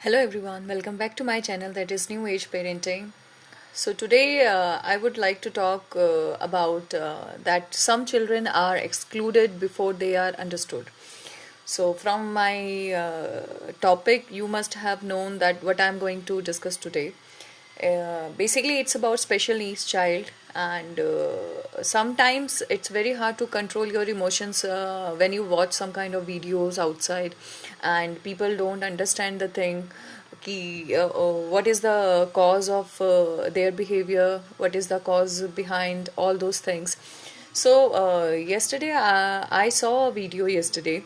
Hello everyone, welcome back to my channel that is New Age Parenting. So today I would like to talk about that some children are excluded before they are understood. So from my topic you must have known that what I'm going to discuss today. Basically it's about special needs child, and sometimes it's very hard to control your emotions when you watch some kind of videos outside and people don't understand the thing ki, what is the cause of their behavior, what is the cause behind all those things. So yesterday I saw a video yesterday,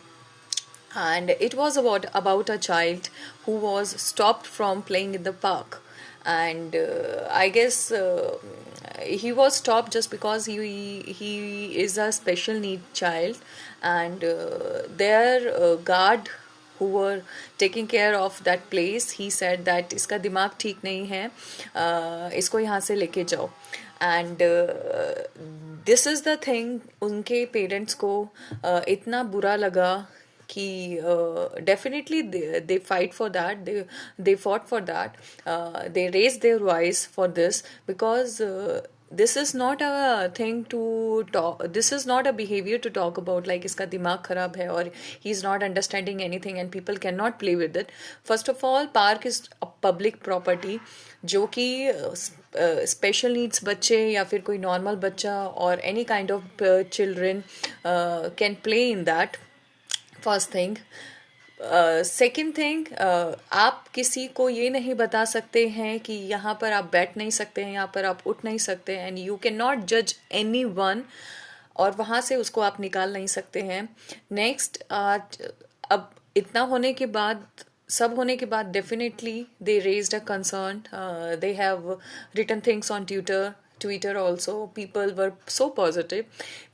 and it was about a child who was stopped from playing in the park. And I guess he was stopped just because he is a special need child, and their guard who were taking care of that place, he said that इसका दिमाग ठीक नहीं है, इसको यहाँ से लेके जाओ. And this is the thing, उनके पेरेंट्स को इतना बुरा लगा कि definitely they fight for that, they fought for that, they raised their voice for this because this is not a thing to talk, this is not a behavior to talk about like iska dimag kharab hai or he's not understanding anything and people cannot play with it. First of all, park is a public property जो कि special needs बच्चे या फिर कोई normal बच्चा और any kind of children can play in that. First thing. Second thing, आप किसी को ये नहीं बता सकते हैं कि यहाँ पर आप बैठ नहीं सकते हैं, यहाँ पर आप उठ नहीं सकते हैं, एंड यू कैन नॉट जज एनी वन, और वहाँ से उसको आप निकाल नहीं सकते हैं. नेक्स्ट, अब इतना होने के बाद, सब होने के बाद, definitely they raised a concern, they have written things on Twitter also, people were so positive.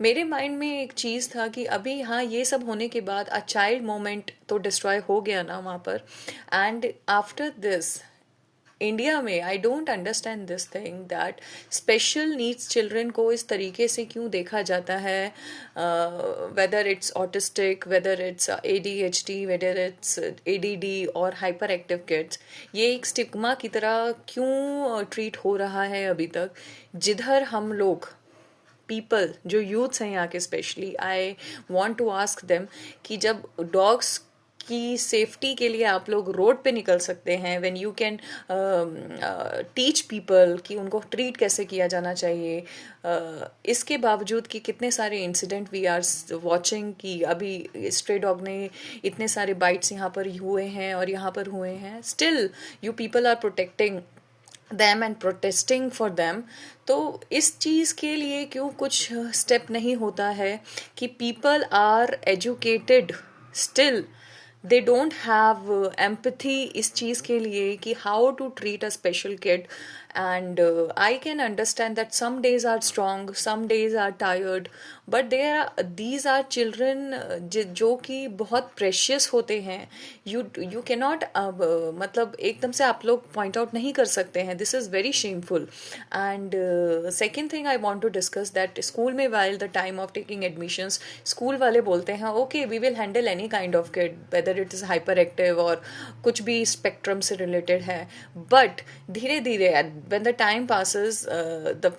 मेरे माइंड में एक चीज़ था कि अभी हाँ ये सब होने के बाद अ चाइल्ड मोमेंट तो डिस्ट्रॉय हो गया ना वहाँ पर. एंड आफ्टर दिस इंडिया में I don't understand this thing that special needs children को इस तरीके से क्यों देखा जाता है, whether it's autistic, whether it's ADHD, whether it's ADD और हाइपर एक्टिव किड्स. ये एक स्टिग्मा की तरह क्यों ट्रीट हो रहा है अभी तक, जिधर हम लोग पीपल जो यूथ्स हैं यहाँ के, specially I want to ask them कि जब डॉग्स की सेफ्टी के लिए आप लोग रोड पे निकल सकते हैं, when you can teach people कि उनको ट्रीट कैसे किया जाना चाहिए, इसके बावजूद कि कितने सारे इंसिडेंट वी आर वॉचिंग कि अभी स्ट्रे डॉग ने इतने सारे बाइट्स यहाँ पर हुए हैं और यहाँ पर हुए हैं, still you people are protecting them and protesting for them. तो इस चीज़ के लिए क्यों कुछ स्टेप नहीं होता है कि people are educated, still they don't have empathy इस चीज़ के लिए कि how to treat a special kid. And I can understand that some days are strong, some days are tired, but these are children जो कि बहुत precious होते हैं. You cannot मतलब एकदम से आप लोग point out नहीं कर सकते हैं. This is very shameful. And second thing I want to discuss that school में while the time of taking admissions, school वाले बोलते हैं okay we will handle any kind of kid whether it is hyperactive और कुछ भी spectrum से related है. But धीरे धीरे when the time passes, the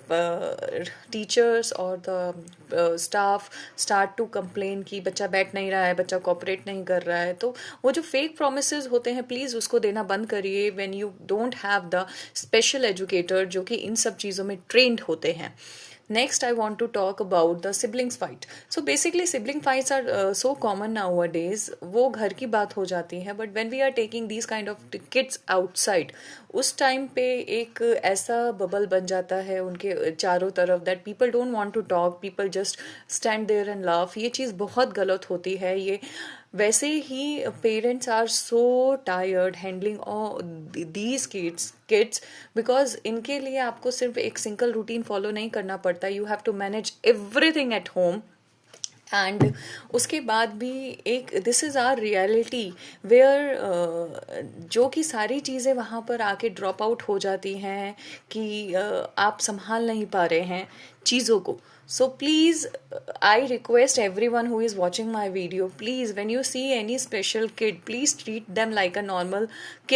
teachers or the staff start to complain कि बच्चा बैठ नहीं रहा है, बच्चा cooperate नहीं कर रहा है. तो वो जो fake promises होते हैं प्लीज़ उसको देना बंद करिए when you don't have the special educator जो कि इन सब चीज़ों में trained होते हैं. Next, I want to talk about the siblings fight. So basically, sibling fights are so common nowadays. वो घर की बात हो जाती है. But when we are taking these kind of kids outside, उस टाइम पे एक ऐसा बबल बन जाता है उनके चारों तरफ that people don't want to talk. People just stand there and laugh. ये चीज़ बहुत गलत होती है. ये वैसे ही parents are so tired handling these kids because इनके लिए आपको सिर्फ एक सिंगल रूटीन फॉलो नहीं करना पड़ता. You have to manage everything at home. And उसके बाद भी एक this is our reality where जो कि सारी चीज़ें वहाँ पर आके ड्रॉप आउट हो जाती हैं कि आप संभाल नहीं पा रहे हैं चीज़ों को. So please, I request everyone who is watching my video, please when you see any special kid, please treat them like a normal kid.